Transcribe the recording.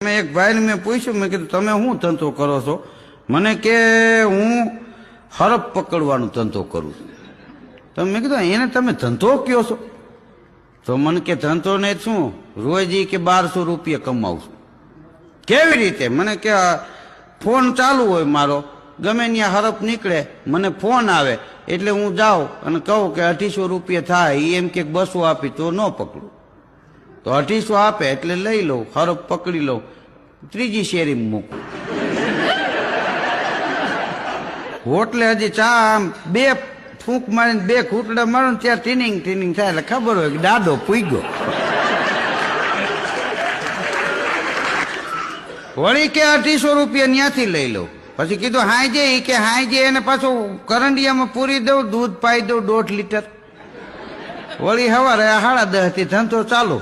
મેં એક ભાઈને મેં પૂછ્યું, મેં કીધું તમે શું ધંધો કરો છો? મને કે હું હરપ પકડવાનો ધંધો કરું છું. તો મેં કીધું એને તમે ધંધો કયો છો? તો મને કે ધંધો ને શું, રોજ કે 1200 રૂપિયા કમાવું છું. કેવી રીતે? મને કે ફોન ચાલુ હોય મારો, ગમે ત્યાં હરપ નીકળે, મને ફોન આવે એટલે હું જાઉં અને કહું કે 2800 રૂપિયા થાય. એમ કે 200 આપી તો ન પકડું, તો 2800 આપે એટલે લઈ લઉં, હરપ પકડી લઉં, ત્રીજી શેરીમાં મૂકું. હોટલે હજી ચા આમ 2 ફૂંક મારીને 2 ઘૂંટડા મારો ને ત્યાં ટીનિંગ ટીનિંગ થાય એટલે ખબર હોય કે દાદો પૂગ્યો. વળી કે 2800 રૂપિયા ત્યાંથી લઈ લઉં. પછી કીધું હાંજે, કે હાંજે એને પાછું કરંડિયામાં પૂરી દઉં, દૂધ પાઈ દઉં 1.5 લીટર. વળી સવારે 10:30 થી ધંધો ચાલુ.